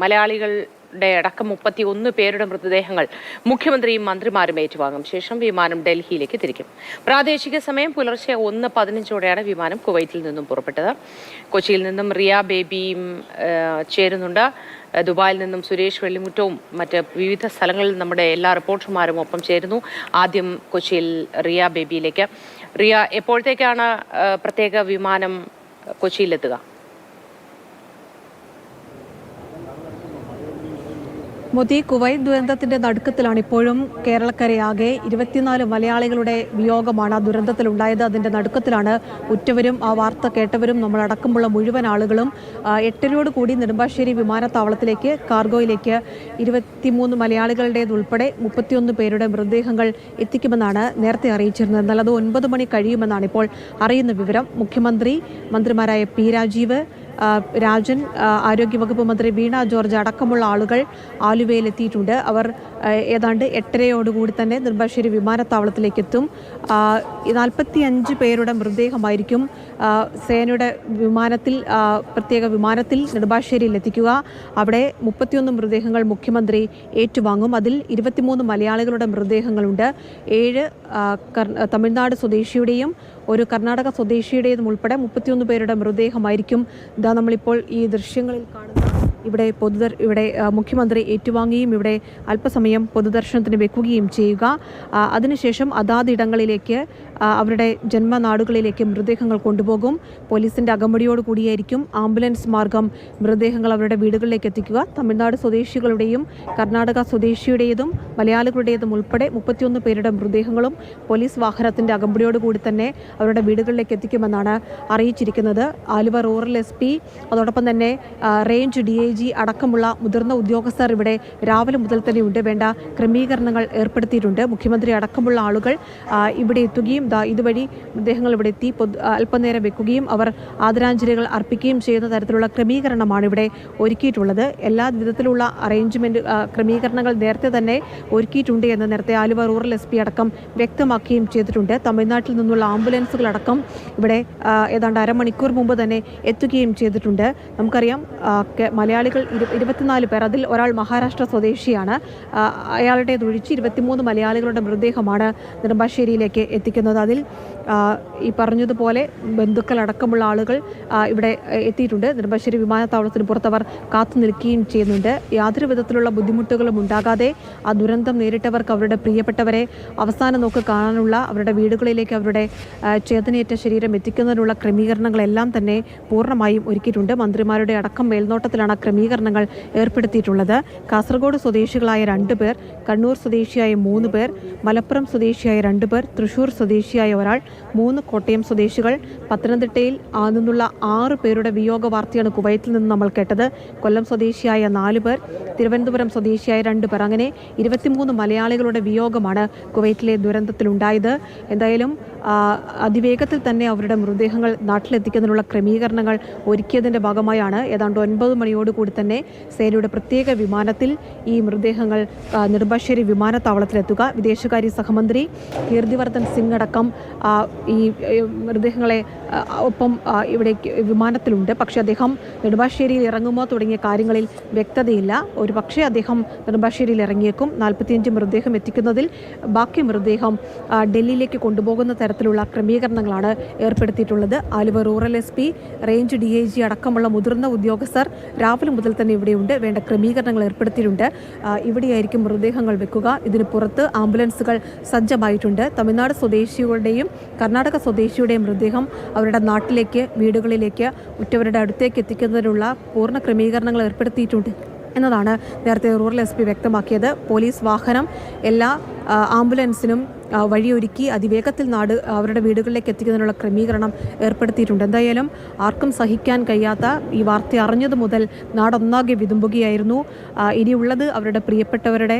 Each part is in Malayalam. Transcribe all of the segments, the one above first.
മലയാളികളുടെ അടക്കം 31 പേരുടെ മൃതദേഹങ്ങൾ മുഖ്യമന്ത്രിയും മന്ത്രിമാരും ഏറ്റുവാങ്ങും. ശേഷം വിമാനം ഡൽഹിയിലേക്ക് തിരിക്കും. പ്രാദേശിക സമയം പുലർച്ചെ 1:15 വിമാനം കുവൈറ്റിൽ നിന്നും പുറപ്പെട്ടത്. കൊച്ചിയിൽ നിന്നും റിയ ബേബിയും ചേരുന്നുണ്ട്. ദുബായിൽ നിന്നും സുരേഷ് വെള്ളിമുറ്റവും മറ്റ് വിവിധ സ്ഥലങ്ങളിൽ നമ്മുടെ എല്ലാ റിപ്പോർട്ടർമാരും ഒപ്പം ചേരുന്നു. ആദ്യം കൊച്ചിയിൽ റിയ ബേബിയിലേക്ക്. റിയ, എപ്പോഴത്തേക്കാണ് പ്രത്യേക വിമാനം കൊച്ചിയിലെത്തുക? മോദി, കുവൈറ്റ് ദുരന്തത്തിന്റെ നടുക്കത്തിലാണ് ഇപ്പോഴും കേരളക്കരയാകെ. 24 മലയാളികളുടെ വിയോഗമാണ് ആ ദുരന്തത്തിലുണ്ടായത്. അതിന്റെ നടുക്കത്തിലാണ് ഉറ്റവരും ആ വാർത്ത കേട്ടവരും നമ്മളടക്കമുള്ള മുഴുവൻ ആളുകളും. 8 കൂടി നെടുമ്പാശ്ശേരി വിമാനത്താവളത്തിലേക്ക് കാർഗോയിലേക്ക് 23 മലയാളികളുടേതുൾപ്പെടെ 31 പേരുടെ മൃതദേഹങ്ങൾ എത്തിക്കുമെന്നാണ് നേരത്തെ അറിയിച്ചിരുന്നത്. എന്നാൽ അത് 9 മണി കഴിയുമെന്നാണ് ഇപ്പോൾ അറിയുന്ന വിവരം. മന്ത്രിമാരായ പി രാജീവ്, രാജൻ, ആരോഗ്യവകുപ്പ് മന്ത്രി വീണ ജോർജ് അടക്കമുള്ള ആളുകൾ ആലുവയിലെത്തിയിട്ടുണ്ട്. അവർ ഏതാണ്ട് 8:30 തന്നെ നെടുമ്പാശ്ശേരി വിമാനത്താവളത്തിലേക്ക് എത്തും. 45 പേരുടെ മൃതദേഹമായിരിക്കും സേനയുടെ പ്രത്യേക വിമാനത്തിൽ നെടുമ്പാശ്ശേരിയിൽ എത്തിക്കുക. അവിടെ 31 മൃതദേഹങ്ങൾ മുഖ്യമന്ത്രി ഏറ്റുവാങ്ങും. അതിൽ 23 മലയാളികളുടെ മൃതദേഹങ്ങളുണ്ട്. 7 തമിഴ്നാട് സ്വദേശിയുടെയും 1 കർണാടക സ്വദേശിയുടേതും ഉൾപ്പെടെ 31 പേരുടെ മൃതദേഹമായിരിക്കും നമ്മളിപ്പോൾ ഈ ദൃശ്യങ്ങളിൽ കാണുന്ന ഇവിടെ മുഖ്യമന്ത്രി ഏറ്റുവാങ്ങുകയും ഇവിടെ അല്പസമയം പൊതുദർശനത്തിന് വെക്കുകയും ചെയ്യുക. അതിനുശേഷം അതാതിടങ്ങളിലേക്ക് അവരുടെ ജന്മനാടുകളിലേക്ക് മൃതദേഹങ്ങൾ കൊണ്ടുപോകും. പോലീസിന്റെ അകമ്പടിയോടുകൂടിയായിരിക്കും ആംബുലൻസ് മാർഗം മൃതദേഹങ്ങൾ അവരുടെ വീടുകളിലേക്ക് എത്തിക്കുക. തമിഴ്നാട് സ്വദേശികളുടെയും കർണാടക സ്വദേശിയുടേതും മലയാളികളുടേതും ഉൾപ്പെടെ 31 പേരുടെ മൃതദേഹങ്ങളും പോലീസ് വാഹനത്തിന്റെ അകമ്പടിയോടുകൂടി തന്നെ അവരുടെ വീടുകളിലേക്ക് എത്തിക്കുമെന്നാണ് അറിയിച്ചിരിക്കുന്നത്. ആലുവ റൂറൽ SP, അതോടൊപ്പം തന്നെ റേഞ്ച് DIG അടക്കമുള്ള മുതിർന്ന ഉദ്യോഗസ്ഥർ ഇവിടെ രാവിലെ മുതൽ തന്നെ ഉണ്ട്. വേണ്ട ക്രമീകരണങ്ങൾ ഏർപ്പെടുത്തിയിട്ടുണ്ട്. മുഖ്യമന്ത്രി അടക്കമുള്ള ആളുകൾ ഇവിടെ എത്തുകയും ഇതുവഴി മൃതദേഹങ്ങൾ ഇവിടെ എത്തി അല്പനേരം വെക്കുകയും അവർ ആദരാഞ്ജലികൾ അർപ്പിക്കുകയും ചെയ്യുന്ന തരത്തിലുള്ള ക്രമീകരണമാണ് ഇവിടെ ഒരുക്കിയിട്ടുള്ളത്. എല്ലാ വിധത്തിലുള്ള ക്രമീകരണങ്ങൾ നേരത്തെ തന്നെ ഒരുക്കിയിട്ടുണ്ട് എന്ന് നേരത്തെ ആലുവ റൂറൽ SP അടക്കം വ്യക്തമാക്കുകയും ചെയ്തിട്ടുണ്ട്. തമിഴ്നാട്ടിൽ നിന്നുള്ള ആംബുലൻസുകളടക്കം ഇവിടെ ഏതാണ്ട് അരമണിക്കൂർ മുമ്പ് തന്നെ എത്തുകയും ചെയ്തിട്ടുണ്ട്. നമുക്കറിയാം മലയാളികൾ 24 പേർ, അതിൽ ഒരാൾ മഹാരാഷ്ട്ര സ്വദേശിയാണ്. അയാളുടേതൊഴിച്ച് 23 മലയാളികളുടെ മൃതദേഹമാണ് നെടുമ്പാശ്ശേരിയിലേക്ക് എത്തിക്കുന്നത്. അതിൽ ഈ പറഞ്ഞതുപോലെ ബന്ധുക്കളടക്കമുള്ള ആളുകൾ ഇവിടെ എത്തിയിട്ടുണ്ട്. നെടുമ്പാശ്ശേരി വിമാനത്താവളത്തിന് പുറത്തവർ കാത്തു നിൽക്കുകയും ചെയ്യുന്നുണ്ട്. യാതൊരു വിധത്തിലുള്ള ബുദ്ധിമുട്ടുകളും ഉണ്ടാകാതെ ആ ദുരന്തം നേരിട്ടവർക്ക് അവരുടെ പ്രിയപ്പെട്ടവരെ അവസാന നോക്ക് കാണാനുള്ള അവരുടെ വീടുകളിലേക്ക് അവരുടെ ചേതനയേറ്റ ശരീരം എത്തിക്കുന്നതിനുള്ള ക്രമീകരണങ്ങളെല്ലാം തന്നെ പൂർണ്ണമായും ഒരുക്കിയിട്ടുണ്ട്. മന്ത്രിമാരുടെ അടക്കം മേൽനോട്ടത്തിലാണ് ക്രമീകരണങ്ങൾ ഏർപ്പെടുത്തിയിട്ടുള്ളത്. കാസർഗോഡ് സ്വദേശികളായ 2 പേർ, കണ്ണൂർ സ്വദേശിയായ 3 പേർ, മലപ്പുറം സ്വദേശിയായ 2 പേർ, തൃശൂർ സ്വദേശിയായ ഒരാൾ, 3 കോട്ടയം സ്വദേശികൾ, പത്തനംതിട്ടയിൽ നിന്നുള്ള 6 പേരുടെ വിയോഗ വാർത്തയാണ് കുവൈറ്റിൽ നിന്ന് നമ്മൾ കേട്ടത്. കൊല്ലം സ്വദേശിയായ 4 പേർ, തിരുവനന്തപുരം സ്വദേശിയായ 2 പേർ, അങ്ങനെ 23 മലയാളികളുടെ വിയോഗമാണ് കുവൈറ്റിലെ ദുരന്തത്തിലുണ്ടായത്. എന്തായാലും അതിവേഗത്തിൽ തന്നെ അവരുടെ മൃതദേഹങ്ങൾ നാട്ടിലെത്തിക്കുന്നതിനുള്ള ക്രമീകരണങ്ങൾ ഒരുക്കിയതിൻ്റെ ഭാഗമായാണ് ഏതാണ്ട് 9 മണിയോടുകൂടി തന്നെ സേനയുടെ പ്രത്യേക വിമാനത്തിൽ ഈ മൃതദേഹങ്ങൾ നെടുമ്പാശ്ശേരി വിമാനത്താവളത്തിലെത്തുക. വിദേശകാര്യ സഹമന്ത്രി കീർത്തിവർദ്ധൻ സിംഗ് അടക്കം ഈ മൃതദേഹങ്ങളെ ഒപ്പം ഇവിടെ വിമാനത്തിലുണ്ട്. പക്ഷേ അദ്ദേഹം നെടുമ്പാശ്ശേരിയിൽ ഇറങ്ങുമോ തുടങ്ങിയ കാര്യങ്ങളിൽ വ്യക്തതയില്ല. ഒരു പക്ഷേ അദ്ദേഹം നെടുമ്പാശ്ശേരിയിൽ ഇറങ്ങിയേക്കും. 45 മൃതദേഹം എത്തിക്കുന്നതിൽ ബാക്കി മൃതദേഹം ഡൽഹിയിലേക്ക് കൊണ്ടുപോകുന്ന തരത്തിലുള്ള ക്രമീകരണങ്ങളാണ് ഏർപ്പെടുത്തിയിട്ടുള്ളത്. Aluva rural SP, range DIG അടക്കമുള്ള മുതിർന്ന ഉദ്യോഗസ്ഥർ രാവിലെ മുതൽ തന്നെ ഇവിടെയുണ്ട്. വേണ്ട ക്രമീകരണങ്ങൾ ഏർപ്പെടുത്തിയിട്ടുണ്ട്. ഇവിടെയായിരിക്കും മൃതദേഹങ്ങൾ വെക്കുക. ഇതിന് പുറത്ത് ആംബുലൻസുകൾ സജ്ജമായിട്ടുണ്ട്. തമിഴ്നാട് സ്വദേശികളുടെയും കർണാടക സ്വദേശിയുടെയും മൃതദേഹം അവരുടെ നാട്ടിലേക്ക്, വീടുകളിലേക്ക്, ഉറ്റവരുടെ അടുത്തേക്ക് എത്തിക്കുന്നതിനുള്ള പൂർണ്ണ ക്രമീകരണങ്ങൾ ഏർപ്പെടുത്തിയിട്ടുണ്ട് എന്നതാണ് നേരത്തെ റൂറൽ SP വ്യക്തമാക്കിയത്. പോലീസ് വാഹനം എല്ലാ ആംബുലൻസിനും വഴിയൊരുക്കി അതിവേഗത്തിൽ അവരുടെ വീടുകളിലേക്ക് എത്തിക്കുന്നതിനുള്ള ക്രമീകരണം ഏർപ്പെടുത്തിയിട്ടുണ്ട്. എന്തായാലും ആർക്കും സഹിക്കാൻ കഴിയാത്ത ഈ വാർത്ത അറിഞ്ഞതു മുതൽ നാടൊന്നാകെ വിതുമ്പുകയായിരുന്നു. ഇനിയുള്ളത് അവരുടെ പ്രിയപ്പെട്ടവരുടെ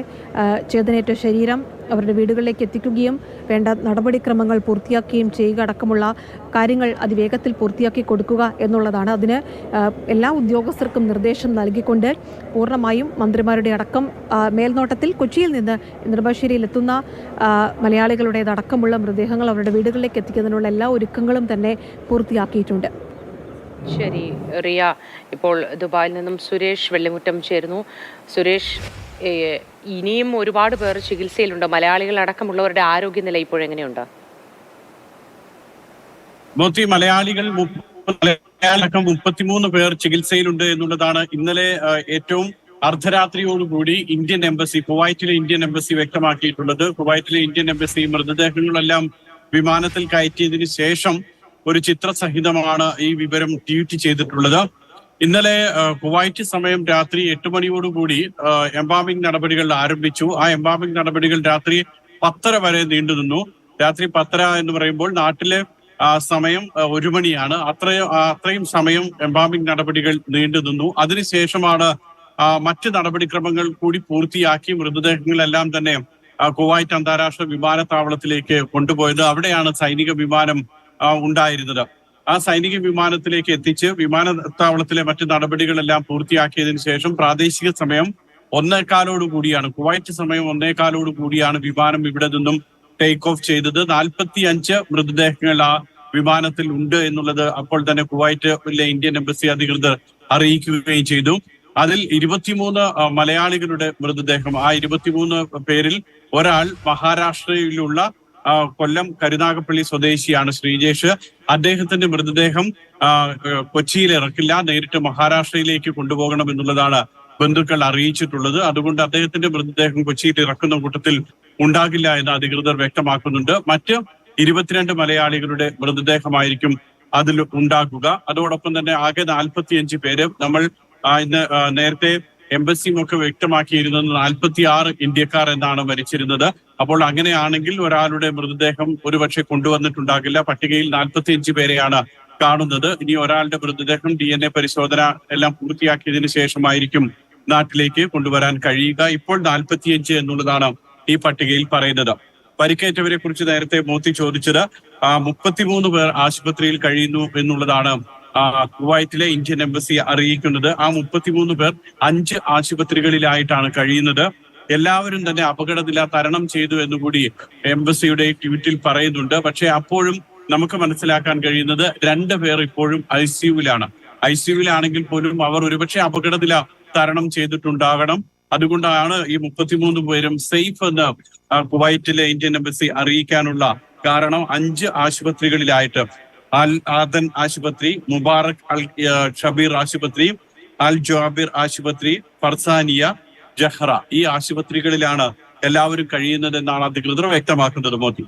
ചേതനേറ്റ ശരീരം അവരുടെ വീടുകളിലേക്ക് എത്തിക്കുകയും വേണ്ട നടപടിക്രമങ്ങൾ പൂർത്തിയാക്കുകയും ചെയ്യുക അടക്കമുള്ള കാര്യങ്ങൾ അതിവേഗത്തിൽ പൂർത്തിയാക്കി കൊടുക്കുക എന്നുള്ളതാണ്. അതിന് എല്ലാ ഉദ്യോഗസ്ഥർക്കും നിർദ്ദേശം നൽകിക്കൊണ്ട് പൂർണ്ണമായും മന്ത്രിമാരുടെ അടക്കം മേൽനോട്ടത്തിൽ കൊച്ചിയിൽ നിന്ന് നെടുമ്പാശ്ശേരിയിൽ എത്തുന്ന മലയാളികളുടേതടക്കമുള്ള മൃതദേഹങ്ങൾ അവരുടെ വീടുകളിലേക്ക് എത്തിക്കുന്നതിനുള്ള എല്ലാ ഒരുക്കങ്ങളും തന്നെ പൂർത്തിയാക്കിയിട്ടുണ്ട്. ശരി റിയ, ഇപ്പോൾ ദുബായിൽ നിന്നും സുരേഷ് വെള്ളിമുറ്റം ചേരുന്നു. സുരേഷ്, ഇനിയും ഒരുപാട് പേർ ചികിത്സയിലുണ്ട്. മലയാളികൾ അടക്കമുള്ളവരുടെ ആരോഗ്യനില ഇപ്പോഴെങ്ങനെയുണ്ട്? മലയാളികളടക്കം 33 പേർ ചികിത്സയിലുണ്ട് എന്നുള്ളതാണ് ഇന്നലെ ഏറ്റവും അർദ്ധരാത്രിയോടുകൂടി കുവൈറ്റിലെ ഇന്ത്യൻ എംബസി വ്യക്തമാക്കിയിട്ടുള്ളത്. കുവൈറ്റിലെ ഇന്ത്യൻ എംബസി മൃതദേഹങ്ങളെല്ലാം വിമാനത്തിൽ കയറ്റിയതിനു ശേഷം ഒരു ചിത്രസഹിതമാണ് ഈ വിവരം ട്വീറ്റ് ചെയ്തിട്ടുള്ളത്. ഇന്നലെ കുവൈറ്റ് സമയം രാത്രി 8 മണിയോടുകൂടി എംബാമിംഗ് നടപടികൾ ആരംഭിച്ചു. ആ എംബാമിംഗ് നടപടികൾ രാത്രി 10:30 വരെ നീണ്ടുനിന്നു. രാത്രി 10:30 എന്ന് പറയുമ്പോൾ നാട്ടിലെ സമയം 1 മണിയാണ്. അത്രയും സമയം എംബാമിംഗ് നടപടികൾ നീണ്ടുനിന്നു. അതിനുശേഷമാണ് മറ്റ് നടപടിക്രമങ്ങൾ കൂടി പൂർത്തിയാക്കി മൃതദേഹങ്ങളെല്ലാം തന്നെ കുവൈറ്റ് അന്താരാഷ്ട്ര വിമാനത്താവളത്തിലേക്ക് കൊണ്ടുപോയത്. അവിടെയാണ് സൈനിക വിമാനം ഉണ്ടായിരുന്നത്. ആ സൈനിക വിമാനത്തിലേക്ക് എത്തിച്ച് വിമാനത്താവളത്തിലെ മറ്റ് നടപടികളെല്ലാം പൂർത്തിയാക്കിയതിനു ശേഷം പ്രാദേശിക സമയം 1:15 കൂടിയാണ്, കുവൈറ്റ് സമയം 1:15 കൂടിയാണ് വിമാനം ഇവിടെ നിന്നും ടേക്ക് ഓഫ് ചെയ്തത്. 45 മൃതദേഹങ്ങൾ ആ വിമാനത്തിൽ ഉണ്ട് എന്നുള്ളത് അപ്പോൾ തന്നെ കുവൈറ്റിലെ ഇന്ത്യൻ എംബസി അധികൃതർ അറിയിക്കുകയും ചെയ്തു. അതിൽ 23 മലയാളികളുടെ മൃതദേഹം, ആ 23 പേരിൽ ഒരാൾ മഹാരാഷ്ട്രയിലുള്ള കൊല്ലം കരുനാഗപ്പള്ളി സ്വദേശിയാണ് ശ്രീജേഷ്. അദ്ദേഹത്തിന്റെ മൃതദേഹം കൊച്ചിയിൽ ഇറക്കില്ല, നേരിട്ട് മഹാരാഷ്ട്രയിലേക്ക് കൊണ്ടുപോകണം എന്നുള്ളതാണ് ബന്ധുക്കൾ അറിയിച്ചിട്ടുള്ളത്. അതുകൊണ്ട് അദ്ദേഹത്തിന്റെ മൃതദേഹം കൊച്ചിയിൽ ഇറക്കുന്ന കൂട്ടത്തിൽ ഉണ്ടാകില്ല എന്ന് അധികൃതർ വ്യക്തമാക്കുന്നുണ്ട്. മറ്റ് 22 മലയാളികളുടെ മൃതദേഹമായിരിക്കും അതിൽ ഉണ്ടാക്കുക. അതോടൊപ്പം തന്നെ ആകെ 45 പേര്. നമ്മൾ ഇന്ന് നേരത്തെ എംബസിയും ഒക്കെ വ്യക്തമാക്കിയിരുന്നത് 46 ഇന്ത്യക്കാർ എന്നാണ് മരിച്ചിരുന്നത്. അപ്പോൾ അങ്ങനെയാണെങ്കിൽ ഒരാളുടെ മൃതദേഹം ഒരുപക്ഷെ കൊണ്ടുവന്നിട്ടുണ്ടാകില്ല. പട്ടികയിൽ 45 പേരെയാണ് കാണുന്നത്. ഇനി ഒരാളുടെ മൃതദേഹം DNA പരിശോധന എല്ലാം പൂർത്തിയാക്കിയതിനു ശേഷമായിരിക്കും നാട്ടിലേക്ക് കൊണ്ടുവരാൻ കഴിയുക. ഇപ്പോൾ 45 എന്നുള്ളതാണ് ഈ പട്ടികയിൽ പറയുന്നത്. പരിക്കേറ്റവരെ കുറിച്ച് നേരത്തെ മോത്തി ചോദിച്ചത് 33 പേർ ആശുപത്രിയിൽ കഴിയുന്നു എന്നുള്ളതാണ് കുവൈറ്റിലെ ഇന്ത്യൻ എംബസി അറിയിക്കുന്നത്. ആ 33 പേർ 5 ആശുപത്രികളിലായിട്ടാണ് കഴിയുന്നത്. എല്ലാവരും തന്നെ അപകടനില തരണം ചെയ്തു എന്നുകൂടി എംബസിയുടെ ട്വീറ്റിൽ പറയുന്നുണ്ട്. പക്ഷെ അപ്പോഴും നമുക്ക് മനസ്സിലാക്കാൻ കഴിയുന്നത് 2 പേർ ഇപ്പോഴും ഐസിയുവിലാണെങ്കിൽ പോലും അവർ ഒരുപക്ഷെ അപകടനില തരണം ചെയ്തിട്ടുണ്ടാകണം. അതുകൊണ്ടാണ് ഈ 33 പേരും സേഫ് എന്ന് കുവൈറ്റിലെ ഇന്ത്യൻ എംബസി അറിയിക്കാനുള്ള കാരണം. 5 ആശുപത്രികളിലായിട്ട് അൽ ആദൻ ആശുപത്രി, മുബാറക് അൽ ഷബീർ ആശുപത്രി, അൽ ജാബിർ ആശുപത്രി, ഫർസാനിയ, ജഹ്റ, ഈ ആശുപത്രികളിലാണ് എല്ലാവരും കഴിയുന്നതെന്നാണ് അധികൃതർ വ്യക്തമാക്കുന്നത്. മോദി.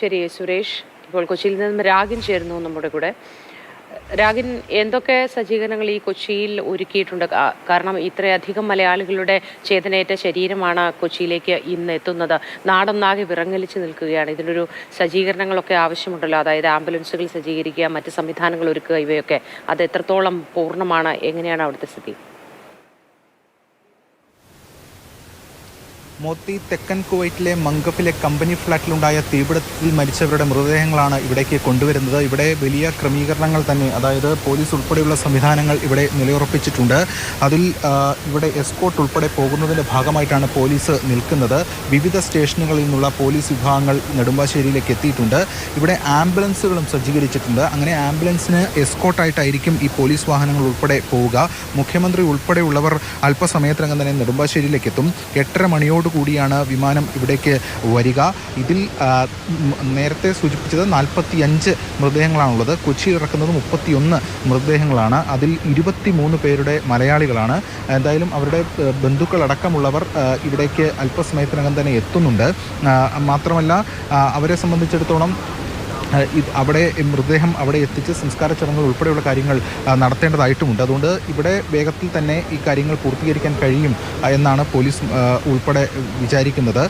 ശരി സുരേഷ്, ഇപ്പോൾ കൊച്ചിയിൽ നിന്നും രാഗിൻ ചേരുന്നു നമ്മുടെ കൂടെ. രാഗിൻ, എന്തൊക്കെ സജ്ജീകരണങ്ങൾ ഈ കൊച്ചിയിൽ ഒരുക്കിയിട്ടുണ്ട്? കാരണം ഇത്രയധികം മലയാളികളുടെ ചേതനയേറ്റ ശരീരമാണ് കൊച്ചിയിലേക്ക് ഇന്ന് എത്തുന്നത്. നാടൊന്നാകെ വിറങ്ങലിച്ച് നിൽക്കുകയാണ്. ഇതിനൊരു സജ്ജീകരണങ്ങളൊക്കെ ആവശ്യമുണ്ടല്ലോ, അതായത് ആംബുലൻസുകൾ സജ്ജീകരിക്കുക, മറ്റ് സംവിധാനങ്ങൾ ഒരുക്കുക, ഇവയൊക്കെ അത് എത്രത്തോളം പൂർണ്ണമാണ്? എങ്ങനെയാണ് അവിടുത്തെ സ്ഥിതി? മോത്തി, തെക്കൻ കുവൈറ്റിലെ മംഗഫിലെ കമ്പനി ഫ്ളാറ്റിലുണ്ടായ തീപിടുത്തത്തിൽ മരിച്ചവരുടെ മൃതദേഹങ്ങളാണ് ഇവിടേക്ക് കൊണ്ടുവരുന്നത്. ഇവിടെ വലിയ ക്രമീകരണങ്ങൾ തന്നെ, അതായത് പോലീസ് ഉൾപ്പെടെയുള്ള സംവിധാനങ്ങൾ ഇവിടെ നിലയുറപ്പിച്ചിട്ടുണ്ട്. അതിൽ ഇവിടെ എസ്കോർട്ട് ഉൾപ്പെടെ പോകുന്നതിൻ്റെ ഭാഗമായിട്ടാണ് പോലീസ് നിൽക്കുന്നത്. വിവിധ സ്റ്റേഷനുകളിൽ നിന്നുള്ള പോലീസ് വിഭാഗങ്ങൾ നെടുമ്പാശ്ശേരിയിലേക്ക് എത്തിയിട്ടുണ്ട്. ഇവിടെ ആംബുലൻസുകളും സജ്ജീകരിച്ചിട്ടുണ്ട്. അങ്ങനെ ആംബുലൻസിന് എസ്കോർട്ടായിട്ടായിരിക്കും ഈ പോലീസ് വാഹനങ്ങൾ ഉൾപ്പെടെ പോവുക. മുഖ്യമന്ത്രി ഉൾപ്പെടെയുള്ളവർ അല്പസമയത്തിനകം തന്നെ നെടുമ്പാശ്ശേരിയിലേക്ക് എത്തും. 8:30 മണിയോട് കൂടിയാണ് വിമാനം ഇവിടേക്ക് വരിക. ഇതിൽ നേരത്തെ സൂചിപ്പിച്ചത് 45 മൃതദേഹങ്ങളാണുള്ളത്. കൊച്ചിയിൽ ഇറക്കുന്നത് 31 മൃതദേഹങ്ങളാണ്. അതിൽ 23 പേരുടെ മലയാളികളാണ്. എന്തായാലും അവരുടെ ബന്ധുക്കളടക്കമുള്ളവർ ഇവിടേക്ക് അല്പസമയത്തിനകം തന്നെ എത്തുന്നുണ്ട്. മാത്രമല്ല അവരെ സംബന്ധിച്ചിടത്തോളം അവിടെ മൃതദേഹം അവിടെ എത്തിച്ച് സംസ്കാര ചടങ്ങുകൾ ഉൾപ്പെടെയുള്ള കാര്യങ്ങൾ നടത്തേണ്ടതായിട്ടുമുണ്ട്. അതുകൊണ്ട് ഇവിടെ വേഗത്തിൽ തന്നെ ഈ കാര്യങ്ങൾ പൂർത്തീകരിക്കാൻ കഴിയും എന്നാണ് പോലീസ് ഉൾപ്പെടെ വിചാരിക്കുന്നത്.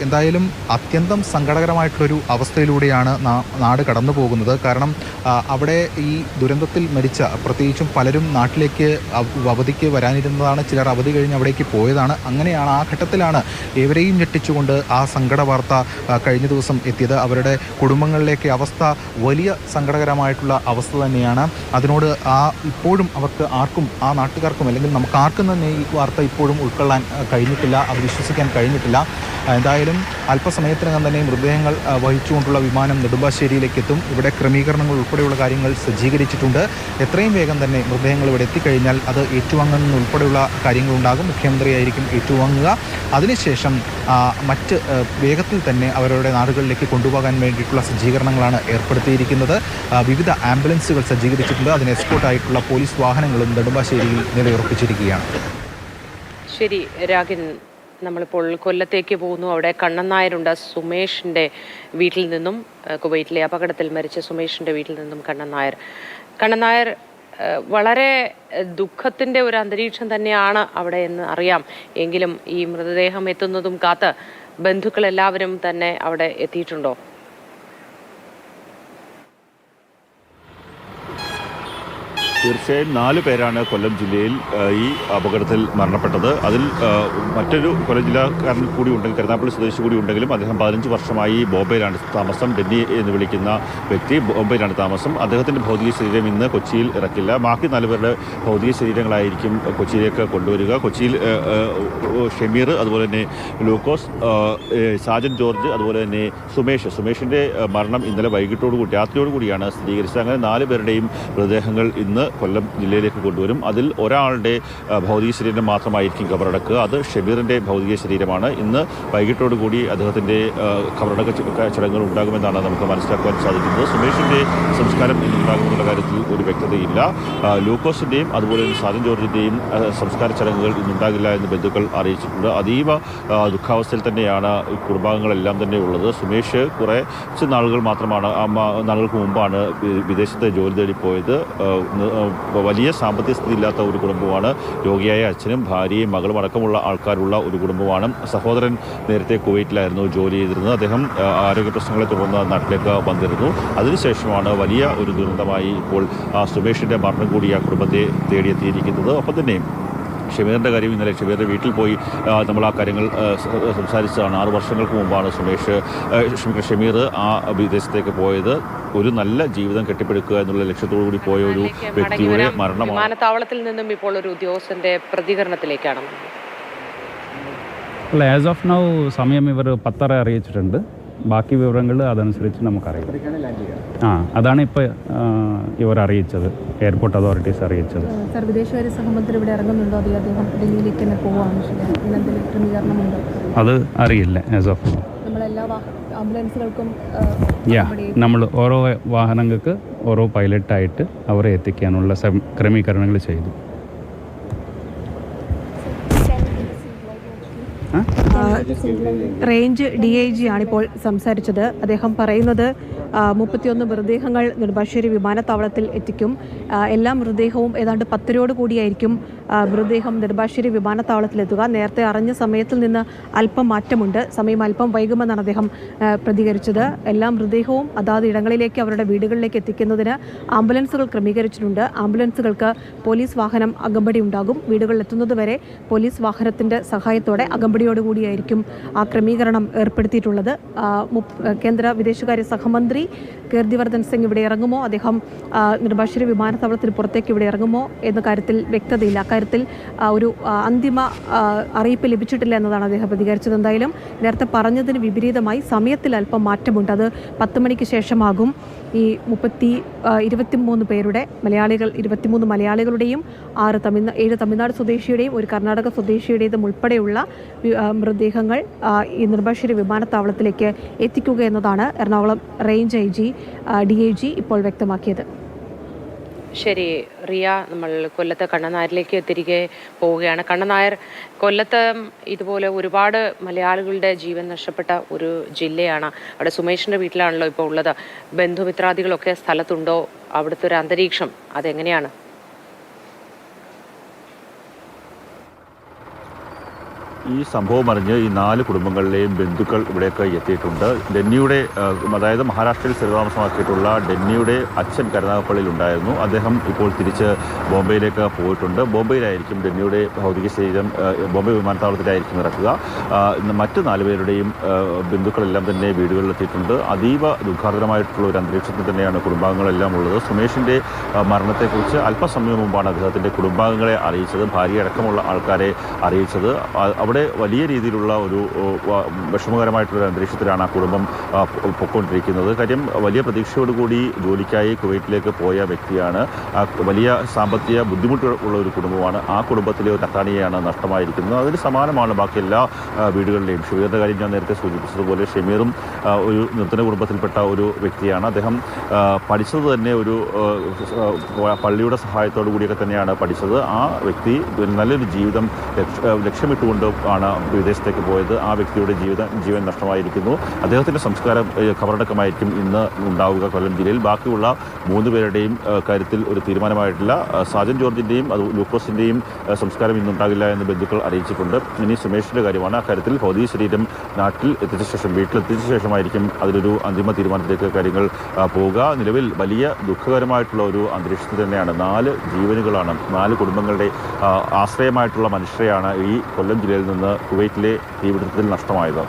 എന്തായാലും അത്യന്തം സങ്കടകരമായിട്ടുള്ളൊരു അവസ്ഥയിലൂടെയാണ് നാട് കടന്നു പോകുന്നത്. കാരണം അവിടെ ഈ ദുരന്തത്തിൽ മരിച്ച, പ്രത്യേകിച്ചും പലരും നാട്ടിലേക്ക് അവധിക്ക് വരാനിരുന്നതാണ്. ചിലർ അവധി കഴിഞ്ഞ് അവിടേക്ക് പോയതാണ്. അങ്ങനെയാണ്, ആ ഘട്ടത്തിലാണ് ഏവരെയും ഞെട്ടിച്ചുകൊണ്ട് ആ സങ്കട വാർത്ത കഴിഞ്ഞ ദിവസം എത്തിയത്. അവരുടെ കുടുംബങ്ങളിലേക്ക് അവസ്ഥ വലിയ സങ്കടകരമായിട്ടുള്ള അവസ്ഥ തന്നെയാണ്. അതിനോട് ഇപ്പോഴും അവർക്ക് ആർക്കും, ആ നാട്ടുകാർക്കും അല്ലെങ്കിൽ നമുക്ക് ആർക്കും തന്നെ ഈ വാർത്ത ഇപ്പോഴും ഉൾക്കൊള്ളാൻ കഴിഞ്ഞിട്ടില്ല, അത് വിശ്വസിക്കാൻ കഴിഞ്ഞിട്ടില്ല. എന്തായാലും അല്പസമയത്തിനകം തന്നെ മൃതദേഹങ്ങൾ വഹിച്ചുകൊണ്ടുള്ള വിമാനം നെടുമ്പാശ്ശേരിയിലേക്ക് എത്തും. ഇവിടെ ക്രമീകരണങ്ങൾ ഉൾപ്പെടെയുള്ള കാര്യങ്ങൾ സജ്ജീകരിച്ചിട്ടുണ്ട്. എത്രയും വേഗം തന്നെ മൃതദേഹങ്ങൾ ഇവിടെ എത്തിക്കഴിഞ്ഞാൽ അത് ഏറ്റുവാങ്ങുന്നതുൾപ്പെടെയുള്ള കാര്യങ്ങളുണ്ടാകും. മുഖ്യമന്ത്രിയായിരിക്കും ഏറ്റുവാങ്ങുക. അതിനുശേഷം മറ്റ് വേഗത്തിൽ തന്നെ അവരുടെ നാടുകളിലേക്ക് കൊണ്ടുപോകാൻ വേണ്ടിയിട്ടുള്ള സജ്ജീകരണങ്ങളാണ് ഏർപ്പെടുത്തിയിരിക്കുന്നത്. വിവിധ ആംബുലൻസുകൾ സജ്ജീകരിച്ചിട്ടുണ്ട്. അതിന് എസ്കോർട്ടായിട്ടുള്ള പോലീസ് വാഹനങ്ങളും നെടുമ്പാശ്ശേരിയിൽ നിലയുറപ്പിച്ചിരിക്കുകയാണ്. ശരി രാഗിൻ, നമ്മളിപ്പോൾ കൊല്ലത്തേക്ക് പോകുന്നു. അവിടെ കണ്ണൻ നായരുണ്ട്. സുമേഷിൻ്റെ വീട്ടിൽ നിന്നും, കുവൈറ്റിലെ അപകടത്തിൽ മരിച്ച സുമേഷിൻ്റെ വീട്ടിൽ നിന്നും കണ്ണൻ നായർ വളരെ ദുഃഖത്തിൻ്റെ ഒരു അന്തരീക്ഷം തന്നെയാണ് അവിടെ എന്ന് അറിയാം. എങ്കിലും ഈ മൃതദേഹം എത്തുന്നതും കാത്ത് ബന്ധുക്കളെല്ലാവരും തന്നെ അവിടെ എത്തിയിട്ടുണ്ടോ? തീർച്ചയായും 4 പേരാണ് കൊല്ലം ജില്ലയിൽ ഈ അപകടത്തിൽ മരണപ്പെട്ടത്. അതിൽ മറ്റൊരു കൊല്ലം ജില്ലക്കാരൻ കൂടി ഉണ്ടെങ്കിൽ, കരുനാഗപ്പള്ളി സ്വദേശി കൂടി ഉണ്ടെങ്കിലും അദ്ദേഹം 15 വർഷമായി ബോംബെയിലാണ് താമസം. ഡെന്നി എന്ന് വിളിക്കുന്ന വ്യക്തി ബോംബെയിലാണ് താമസം. അദ്ദേഹത്തിൻ്റെ ഭൗതിക ശരീരം ഇന്ന് കൊച്ചിയിൽ ഇറക്കില്ല. ബാക്കി 4 പേരുടെ ഭൗതിക ശരീരങ്ങളായിരിക്കും കൊച്ചിയിലേക്ക് കൊണ്ടുവരിക. കൊച്ചിയിൽ ഷമീർ, അതുപോലെ തന്നെ ലൂക്കോസ്, സാജൻ ജോർജ്, അതുപോലെ തന്നെ സുമേഷിൻ്റെ മരണം ഇന്നലെ വൈകിട്ടോടുകൂടി, രാത്രിയോടുകൂടിയാണ് സ്ഥിരീകരിച്ചത്. അങ്ങനെ 4 പേരുടെയും മൃതദേഹങ്ങൾ ഇന്ന് കൊല്ലം ജില്ലയിലേക്ക് കൊണ്ടുവരും. അതിൽ ഒരാളുടെ ഭൗതിക ശരീരം മാത്രമായിരിക്കും കബറടക്കുക. അത് ഷമീറിൻ്റെ ഭൗതിക ശരീരമാണ്. ഇന്ന് വൈകിട്ടോടുകൂടി അദ്ദേഹത്തിൻ്റെ കബറടക്ക ചടങ്ങുകൾ ഉണ്ടാകുമെന്നാണ് നമുക്ക് മനസ്സിലാക്കുവാൻ സാധിക്കുന്നത്. സുമേഷിൻ്റെ സംസ്കാരം ഇന്നുണ്ടാകുമെന്നുള്ള കാര്യത്തിൽ ഒരു വ്യക്തതയില്ല. ലൂക്കോസിൻ്റെയും അതുപോലെ തന്നെ സാജൻ ജോർജിൻ്റെയും സംസ്കാര ചടങ്ങുകൾ ഇന്നുണ്ടാകില്ല എന്ന് ബന്ധുക്കൾ അറിയിച്ചിട്ടുണ്ട്. അതീവ ദുഃഖാവസ്ഥയിൽ തന്നെയാണ് ഈ കുടുംബാംഗങ്ങളെല്ലാം തന്നെ ഉള്ളത്. സുമേഷ് കുറച്ച് നാളുകൾക്ക് മുമ്പാണ് വിദേശത്ത് ജോലി തേടി പോയത്. വലിയ സാമ്പത്തിക സ്ഥിതി ഇല്ലാത്ത ഒരു കുടുംബമാണ്. രോഗിയായ അച്ഛനും ഭാര്യയും മകളും അടക്കമുള്ള ആൾക്കാരുള്ള ഒരു കുടുംബമാണ്. സഹോദരൻ നേരത്തെ കുവൈറ്റിലായിരുന്നു ജോലി ചെയ്തിരുന്നത്. അദ്ദേഹം ആരോഗ്യ പ്രശ്നങ്ങളെ തുടർന്ന് നാട്ടിലേക്ക് വന്നിരുന്നു. അതിനുശേഷമാണ് വലിയ ഒരു ദുരന്തമായി ഇപ്പോൾ സുമേഷിൻ്റെ മരണം കൂടി ആ കുടുംബത്തെ തേടിയെത്തിയിരിക്കുന്നത്. ഒപ്പം തന്നെ ഷമീറിൻ്റെ കാര്യം ഇന്നലെ ഷമീറിൻ്റെ വീട്ടിൽ പോയി നമ്മൾ ആ കാര്യങ്ങൾ സംസാരിച്ചതാണ്. 6 വർഷങ്ങൾക്ക് മുമ്പാണ് ഷമീർ ആ വിദേശത്തേക്ക് പോയത്. ഒരു നല്ല ജീവിതം കെട്ടിപ്പടുക്കുക എന്നുള്ള ലക്ഷ്യത്തോടു കൂടി പോയ ഒരു വ്യക്തിയുടെ മരണമാണ്. വിമാനത്താവളത്തിൽ നിന്നും ഇപ്പോൾ ഒരു ഉദ്യോഗസ്ഥന്റെ പ്രതികരണത്തിലേക്കാണ്. അല്ല, ആസ് ഓഫ് നൗ സമയം ഇവർ 10:30 അറിയിച്ചിട്ടുണ്ട്. ബാക്കി വിവരങ്ങൾ അതനുസരിച്ച് നമുക്കറിയാം. അതാണ് ഇപ്പോൾ ഇവർ അറിയിച്ചത്, എയർപോർട്ട് അതോറിറ്റീസ് അറിയിച്ചത്. സർ, വിദേശകാര്യ സഹമന്ത്രി ഇവിടെ ഇറങ്ങുന്നുണ്ടോ? അദ്ദേഹം ഡൽഹിയിലേക്ക് തന്നെ പോവാണ്. ക്രമീകരണമുണ്ടോ? അത് അറിയില്ല ആസ് ഓഫ് നൗ. നമ്മളെല്ലാ ആംബുലൻസുകൾക്കും നമ്മൾ ഓരോ വാഹനങ്ങൾക്ക് ഓരോ പൈലറ്റായിട്ട് അവരെ എത്തിക്കാനുള്ള ക്രമീകരണങ്ങൾ ചെയ്തു. റേഞ്ച് DIG ആണിപ്പോൾ സംസാരിച്ചത്. അദ്ദേഹം പറയുന്നത് 31 മൃതദേഹങ്ങൾ നെടുമ്പാശ്ശേരി വിമാനത്താവളത്തിൽ എത്തിക്കും. എല്ലാ മൃതദേഹവും ഏതാണ്ട് 10 കൂടിയായിരിക്കും മൃതദേഹം നെടുമ്പാശ്ശേരി വിമാനത്താവളത്തിലെത്തുക. നേരത്തെ അറിഞ്ഞ സമയത്തിൽ നിന്ന് അല്പം മാറ്റമുണ്ട്, സമയം അല്പം വൈകുമെന്നാണ് അദ്ദേഹം പ്രതികരിച്ചത്. എല്ലാ മൃതദേഹവും അതാത് ഇടങ്ങളിലേക്ക് അവരുടെ വീടുകളിലേക്ക് എത്തിക്കുന്നതിന് ആംബുലൻസുകൾ ക്രമീകരിച്ചിട്ടുണ്ട്. ആംബുലൻസുകൾക്ക് പോലീസ് വാഹനം അകമ്പടി ഉണ്ടാകും. വീടുകളിൽ എത്തുന്നതുവരെ പോലീസ് വാഹനത്തിൻ്റെ സഹായത്തോടെ അകമ്പടിയോടുകൂടിയായിരിക്കും ആ ക്രമീകരണം ഏർപ്പെടുത്തിയിട്ടുള്ളത്. കേന്ദ്ര വിദേശകാര്യ സഹമന്ത്രി കീർത്തിവർദ്ധൻ സിംഗ് ഇവിടെ ഇറങ്ങുമോ, അദ്ദേഹം നെടുമ്പാശ്ശേരി വിമാനത്താവളത്തിന് പുറത്തേക്ക് ഇവിടെ ഇറങ്ങുമോ എന്ന കാര്യത്തിൽ വ്യക്തതയില്ല. അക്കാര്യത്തിൽ ഒരു അന്തിമ അറിയിപ്പ് ലഭിച്ചിട്ടില്ല എന്നതാണ് അദ്ദേഹം പ്രതികരിച്ചത്. എന്തായാലും നേരത്തെ പറഞ്ഞതിന് വിപരീതമായി സമയത്തിൽ അല്പം മാറ്റമുണ്ട്. അത് 10 മണിക്ക് ശേഷമാകും. ഈ 23 പേരുടെ 23 മലയാളികളുടെയും 7 തമിഴ്നാട് സ്വദേശിയുടെയും 1 കർണാടക സ്വദേശിയുടേതും ഉൾപ്പെടെയുള്ള മൃതദേഹങ്ങൾ ഈ നെടുമ്പാശ്ശേരി വിമാനത്താവളത്തിലേക്ക് എത്തിക്കുക എന്നതാണ് എറണാകുളം റേഞ്ച് DIG ഇപ്പോൾ വ്യക്തമാക്കിയത്. ശരി റിയ, നമ്മൾ കൊല്ലത്ത് കണ്ണൻ നായരിലേക്ക് തിരികെ പോവുകയാണ്. കണ്ണൻ നായർ, കൊല്ലത്ത് ഇതുപോലെ ഒരുപാട് മലയാളികളുടെ ജീവൻ നഷ്ടപ്പെട്ട ഒരു ജില്ലയാണ്. അവിടെ സുമേഷിൻ്റെ വീട്ടിലാണല്ലോ ഇപ്പോൾ ഉള്ളത്. ബന്ധുമിത്രാദികളൊക്കെ സ്ഥലത്തുണ്ടോ? അവിടുത്തെ ഒരു അന്തരീക്ഷം അതെങ്ങനെയാണ്? ഈ സംഭവം അറിഞ്ഞ് ഈ 4 കുടുംബങ്ങളിലെയും ബന്ധുക്കൾ ഇവിടേക്ക് എത്തിയിട്ടുണ്ട്. ഡെന്നിയുടെ അതായത് മഹാരാഷ്ട്രയിൽ സ്ഥിരതാമസമാക്കിയിട്ടുള്ള ഡെന്നിയുടെ അച്ഛൻ കരുനാഗപ്പള്ളിയിൽ ഉണ്ടായിരുന്നു. അദ്ദേഹം ഇപ്പോൾ തിരിച്ച് ബോംബെയിലേക്ക് പോയിട്ടുണ്ട്. ബോംബെയിലായിരിക്കും ഡെന്നിയുടെ ഭൗതിക ശരീരം ബോംബെ വിമാനത്താവളത്തിലായിരിക്കും ഇറക്കുക. മറ്റ് 4 പേരുടെയും ബന്ധുക്കളെല്ലാം തന്നെ വീടുകളിലെത്തിയിട്ടുണ്ട്. അതീവ ദുഃഖാർദ്രമായിട്ടുള്ള ഒരു അന്തരീക്ഷത്തിൽ തന്നെയാണ് കുടുംബാംഗങ്ങളെല്ലാം ഉള്ളത്. സുമേഷിൻ്റെ മരണത്തെക്കുറിച്ച് അല്പസമയം മുമ്പാണ് അദ്ദേഹത്തിൻ്റെ കുടുംബാംഗങ്ങളെ അറിയിച്ചത്, ഭാര്യ അടക്കമുള്ള ആൾക്കാരെ അറിയിച്ചത്. അവിടെ വലിയ രീതിയിലുള്ള ഒരു വിഷമകരമായിട്ടുള്ള അന്തരീക്ഷത്തിലാണ് ആ കുടുംബം പൊയ്ക്കൊണ്ടിരിക്കുന്നത്. കാര്യം വലിയ പ്രതീക്ഷയോടുകൂടി ജോലിക്കായി കുവൈറ്റിലേക്ക് പോയ വ്യക്തിയാണ്. വലിയ സാമ്പത്തിക ബുദ്ധിമുട്ടുള്ള ഒരു കുടുംബമാണ്. ആ കുടുംബത്തിലെ ഒരു അത്താണിയെയാണ് നഷ്ടമായിരിക്കുന്നത്. അതിന് സമാനമാണ് ബാക്കി എല്ലാ വീടുകളിലെയും. ഷമീറിൻ്റെ കാര്യം ഞാൻ നേരത്തെ സൂചിപ്പിച്ചതുപോലെ ഷമീറും ഒരു നിർത്തന കുടുംബത്തിൽപ്പെട്ട ഒരു വ്യക്തിയാണ്. അദ്ദേഹം പഠിച്ചത് തന്നെ ഒരു പള്ളിയുടെ സഹായത്തോടു കൂടിയൊക്കെ തന്നെയാണ് പഠിച്ചത്. ആ വ്യക്തി നല്ലൊരു ജീവിതം ലക്ഷ്യമിട്ടുകൊണ്ട് ആണ് വിദേശത്തേക്ക് പോയത്. ആ വ്യക്തിയുടെ ജീവൻ നഷ്ടമായിരിക്കുന്നു. അദ്ദേഹത്തിൻ്റെ സംസ്കാരം ഖബറടക്കമായിരിക്കും ഇന്ന് ഉണ്ടാവുക കൊല്ലം ജില്ലയിൽ. ബാക്കിയുള്ള 3 പേരുടെയും കാര്യത്തിൽ ഒരു തീരുമാനമായിട്ടില്ല. സാജൻ ജോർജിൻ്റെയും ലൂക്കോസിൻ്റെയും സംസ്കാരം ഇന്നുണ്ടാകില്ല എന്ന് ബന്ധുക്കൾ അറിയിച്ചിട്ടുണ്ട്. ഇനി സുമേഷിൻ്റെ കാര്യമാണ്. അക്കാര്യത്തിൽ ഭൗതിക ശരീരം നാട്ടിൽ എത്തിച്ച ശേഷം വീട്ടിലെത്തിച്ച ശേഷമായിരിക്കും അതിലൊരു അന്തിമ തീരുമാനത്തിലേക്ക് കാര്യങ്ങൾ പോവുക. നിലവിൽ വലിയ ദുഃഖകരമായിട്ടുള്ള ഒരു അന്തരീക്ഷത്തിൽ തന്നെയാണ്. 4 ജീവനുകളാണ്, 4 കുടുംബങ്ങളുടെ ആശ്രയമായിട്ടുള്ള മനുഷ്യരെയാണ് ഈ കൊല്ലം ജില്ലയിൽ നിന്ന് കുവൈറ്റിലെ തീപിടുത്തത്തിൽ നഷ്ടമായത്.